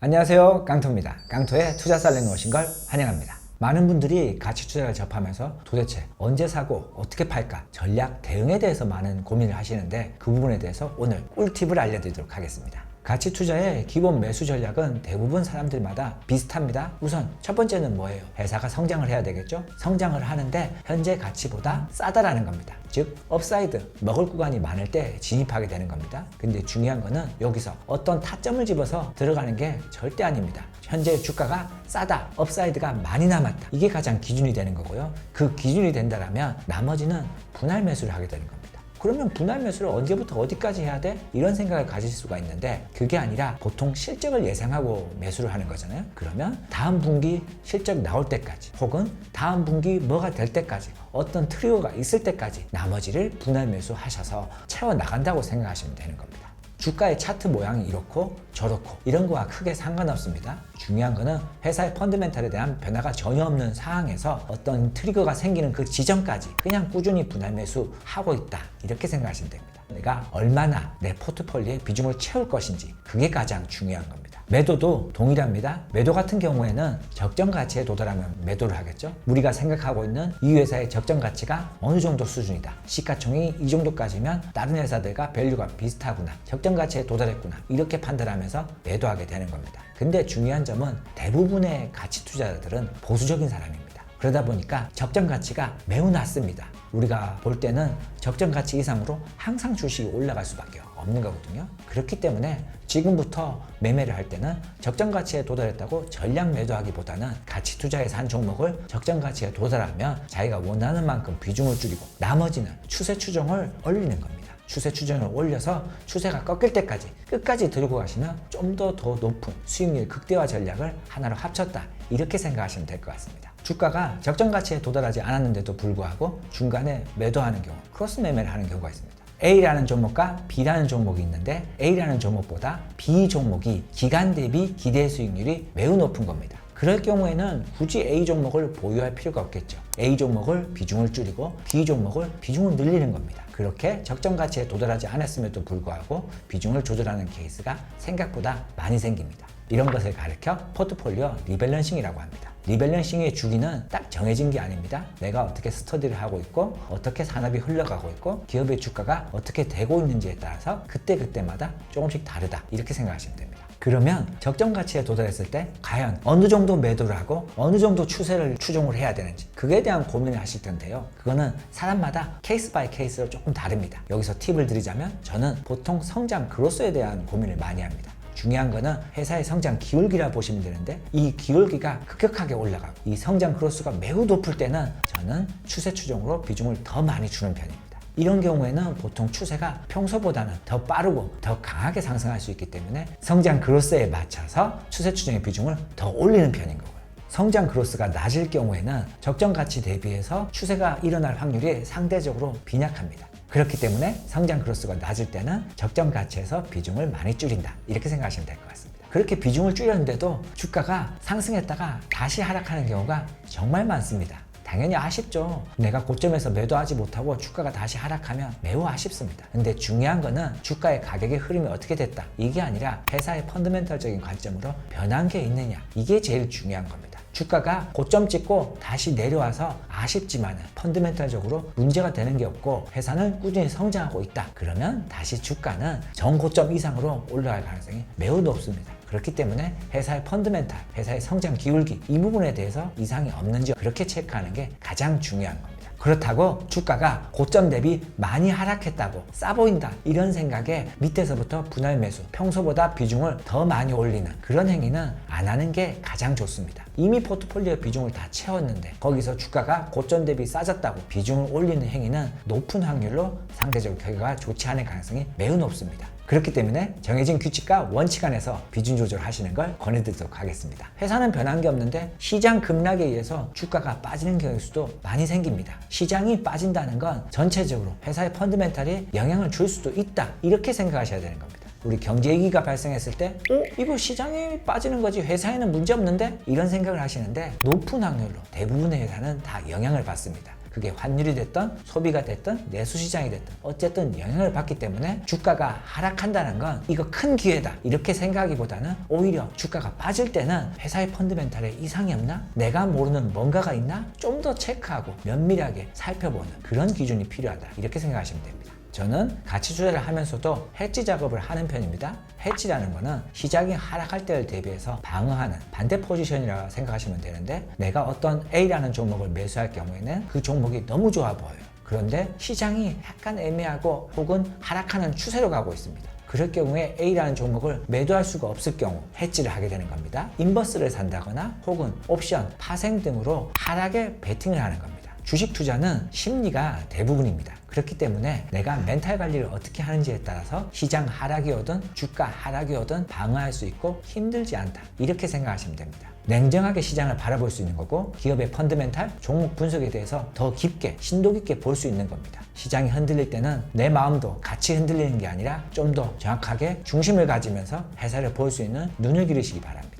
안녕하세요, 깡토입니다. 깡토의 투자 살롱에 오신 걸 환영합니다. 많은 분들이 가치 투자를 접하면서 도대체 언제 사고 어떻게 팔까 전략 대응에 대해서 많은 고민을 하시는데 그 부분에 대해서 오늘 꿀팁을 알려드리도록 하겠습니다. 가치 투자의 기본 매수 전략은 대부분 사람들마다 비슷합니다. 우선 첫 번째는 뭐예요? 회사가 성장을 해야 되겠죠? 성장을 하는데 현재 가치보다 싸다라는 겁니다. 즉 업사이드, 먹을 구간이 많을 때 진입하게 되는 겁니다. 근데 중요한 거는 여기서 어떤 타점을 집어서 들어가는 게 절대 아닙니다. 현재 주가가 싸다, 업사이드가 많이 남았다. 이게 가장 기준이 되는 거고요. 그 기준이 된다면 나머지는 분할 매수를 하게 되는 겁니다. 그러면 분할 매수를 언제부터 어디까지 해야 돼? 이런 생각을 가질 수가 있는데 그게 아니라 보통 실적을 예상하고 매수를 하는 거잖아요. 그러면 다음 분기 실적 나올 때까지 혹은 다음 분기 뭐가 될 때까지 어떤 트리거가 있을 때까지 나머지를 분할 매수하셔서 채워나간다고 생각하시면 되는 겁니다. 주가의 차트 모양이 이렇고 저렇고 이런 거와 크게 상관없습니다. 중요한 거는 회사의 펀더멘탈에 대한 변화가 전혀 없는 상황에서 어떤 트리거가 생기는 그 지점까지 그냥 꾸준히 분할 매수하고 있다 이렇게 생각하시면 됩니다. 내가 얼마나 내 포트폴리오에 비중을 채울 것인지 그게 가장 중요한 겁니다. 매도도 동일합니다. 매도 같은 경우에는 적정 가치에 도달하면 매도를 하겠죠. 우리가 생각하고 있는 이 회사의 적정 가치가 어느 정도 수준이다. 시가총이 이 정도까지면 다른 회사들과 밸류가 비슷하구나. 적정 가치에 도달했구나. 이렇게 판단하면서 매도하게 되는 겁니다. 근데 중요한 점은 대부분의 가치 투자자들은 보수적인 사람입니다. 그러다 보니까 적정 가치가 매우 낮습니다. 우리가 볼 때는 적정 가치 이상으로 항상 주식이 올라갈 수밖에 없는 거거든요. 그렇기 때문에 지금부터 매매를 할 때는 적정 가치에 도달했다고 전량 매도하기보다는 가치 투자에서 한 종목을 적정 가치에 도달하면 자기가 원하는 만큼 비중을 줄이고 나머지는 추세 추종을 올리는 겁니다. 추세 추종을 올려서 추세가 꺾일 때까지 끝까지 들고 가시면 좀 더 높은 수익률 극대화 전략을 하나로 합쳤다 이렇게 생각하시면 될 것 같습니다. 주가가 적정 가치에 도달하지 않았는데도 불구하고 중간에 매도하는 경우 크로스 매매를 하는 경우가 있습니다. A라는 종목과 B라는 종목이 있는데 A라는 종목보다 B 종목이 기간 대비 기대 수익률이 매우 높은 겁니다. 그럴 경우에는 굳이 A 종목을 보유할 필요가 없겠죠. A 종목을 비중을 줄이고 B 종목을 비중을 늘리는 겁니다. 그렇게 적정 가치에 도달하지 않았음에도 불구하고 비중을 조절하는 케이스가 생각보다 많이 생깁니다. 이런 것을 가리켜 포트폴리오 리밸런싱이라고 합니다. 리밸런싱의 주기는 딱 정해진 게 아닙니다. 내가 어떻게 스터디를 하고 있고 어떻게 산업이 흘러가고 있고 기업의 주가가 어떻게 되고 있는지에 따라서 그때그때마다 조금씩 다르다 이렇게 생각하시면 됩니다. 그러면 적정 가치에 도달했을 때 과연 어느 정도 매도를 하고 어느 정도 추세를 추종을 해야 되는지 그거에 대한 고민을 하실 텐데요. 그거는 사람마다 케이스 바이 케이스로 조금 다릅니다. 여기서 팁을 드리자면 저는 보통 성장 그로스에 대한 고민을 많이 합니다. 중요한 거는 회사의 성장 기울기라 보시면 되는데 이 기울기가 급격하게 올라가고 이 성장 크로스가 매우 높을 때는 저는 추세 추종으로 비중을 더 많이 주는 편입니다. 이런 경우에는 보통 추세가 평소보다는 더 빠르고 더 강하게 상승할 수 있기 때문에 성장 크로스에 맞춰서 추세 추종의 비중을 더 올리는 편인 거고요. 성장 크로스가 낮을 경우에는 적정 가치 대비해서 추세가 일어날 확률이 상대적으로 빈약합니다. 그렇기 때문에 성장 크로스가 낮을 때는 적정 가치에서 비중을 많이 줄인다 이렇게 생각하시면 될 것 같습니다. 그렇게 비중을 줄였는데도 주가가 상승했다가 다시 하락하는 경우가 정말 많습니다. 당연히 아쉽죠. 내가 고점에서 매도하지 못하고 주가가 다시 하락하면 매우 아쉽습니다. 근데 중요한 거는 주가의 가격의 흐름이 어떻게 됐다 이게 아니라 회사의 펀더멘털적인 관점으로 변한 게 있느냐 이게 제일 중요한 겁니다. 주가가 고점 찍고 다시 내려와서 아쉽지만 펀더멘털적으로 문제가 되는 게 없고 회사는 꾸준히 성장하고 있다. 그러면 다시 주가는 전고점 이상으로 올라갈 가능성이 매우 높습니다. 그렇기 때문에 회사의 펀더멘탈, 회사의 성장 기울기 이 부분에 대해서 이상이 없는지 그렇게 체크하는 게 가장 중요한 겁니다. 그렇다고 주가가 고점 대비 많이 하락했다고 싸 보인다 이런 생각에 밑에서부터 분할 매수 평소보다 비중을 더 많이 올리는 그런 행위는 안 하는 게 가장 좋습니다. 이미 포트폴리오 비중을 다 채웠는데 거기서 주가가 고점 대비 싸졌다고 비중을 올리는 행위는 높은 확률로 상대적으로 결과가 좋지 않을 가능성이 매우 높습니다. 그렇기 때문에 정해진 규칙과 원칙 안에서 비중 조절하시는 걸 권해드리도록 하겠습니다. 회사는 변한 게 없는데 시장 급락에 의해서 주가가 빠지는 경우일 수도 많이 생깁니다. 시장이 빠진다는 건 전체적으로 회사의 펀더멘탈이 영향을 줄 수도 있다 이렇게 생각하셔야 되는 겁니다. 우리 경제 위기가 발생했을 때 이거 시장이 빠지는 거지 회사에는 문제 없는데 이런 생각을 하시는데 높은 확률로 대부분의 회사는 다 영향을 받습니다. 그게 환율이 됐든 소비가 됐든 내수시장이 됐든 어쨌든 영향을 받기 때문에 주가가 하락한다는 건 이거 큰 기회다 이렇게 생각하기보다는 오히려 주가가 빠질 때는 회사의 펀드멘탈에 이상이 없나? 내가 모르는 뭔가가 있나? 좀 더 체크하고 면밀하게 살펴보는 그런 기준이 필요하다 이렇게 생각하시면 됩니다. 저는 가치 투자를 하면서도 해지 작업을 하는 편입니다. 해지라는 거는 시장이 하락할 때를 대비해서 방어하는 반대 포지션이라고 생각하시면 되는데, 내가 어떤 A라는 종목을 매수할 경우에는 그 종목이 너무 좋아 보여요. 그런데 시장이 약간 애매하고 혹은 하락하는 추세로 가고 있습니다. 그럴 경우에 A라는 종목을 매도할 수가 없을 경우 해지를 하게 되는 겁니다. 인버스를 산다거나 혹은 옵션, 파생 등으로 하락에 베팅을 하는 겁니다. 주식 투자는 심리가 대부분입니다. 그렇기 때문에 내가 멘탈 관리를 어떻게 하는지에 따라서 시장 하락이 오든 주가 하락이 오든 방어할 수 있고 힘들지 않다 이렇게 생각하시면 됩니다. 냉정하게 시장을 바라볼 수 있는 거고, 기업의 펀드멘탈, 종목 분석에 대해서 더 깊게 심도 깊게 볼 수 있는 겁니다. 시장이 흔들릴 때는 내 마음도 같이 흔들리는 게 아니라 좀 더 정확하게 중심을 가지면서 회사를 볼 수 있는 눈을 기르시기 바랍니다.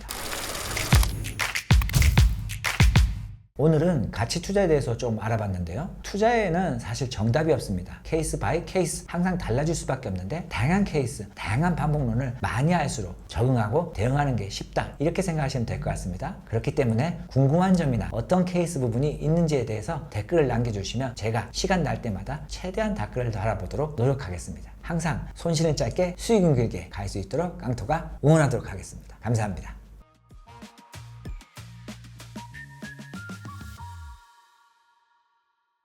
오늘은 가치 투자에 대해서 좀 알아봤는데요. 투자에는 사실 정답이 없습니다. 케이스 바이 케이스 항상 달라질 수밖에 없는데, 다양한 케이스, 다양한 방법론을 많이 할수록 적응하고 대응하는 게 쉽다 이렇게 생각하시면 될 것 같습니다. 그렇기 때문에 궁금한 점이나 어떤 케이스 부분이 있는지에 대해서 댓글을 남겨주시면 제가 시간 날 때마다 최대한 댓글을 달아보도록 노력하겠습니다. 항상 손실은 짧게 수익은 길게 갈 수 있도록 깡토가 응원하도록 하겠습니다. 감사합니다.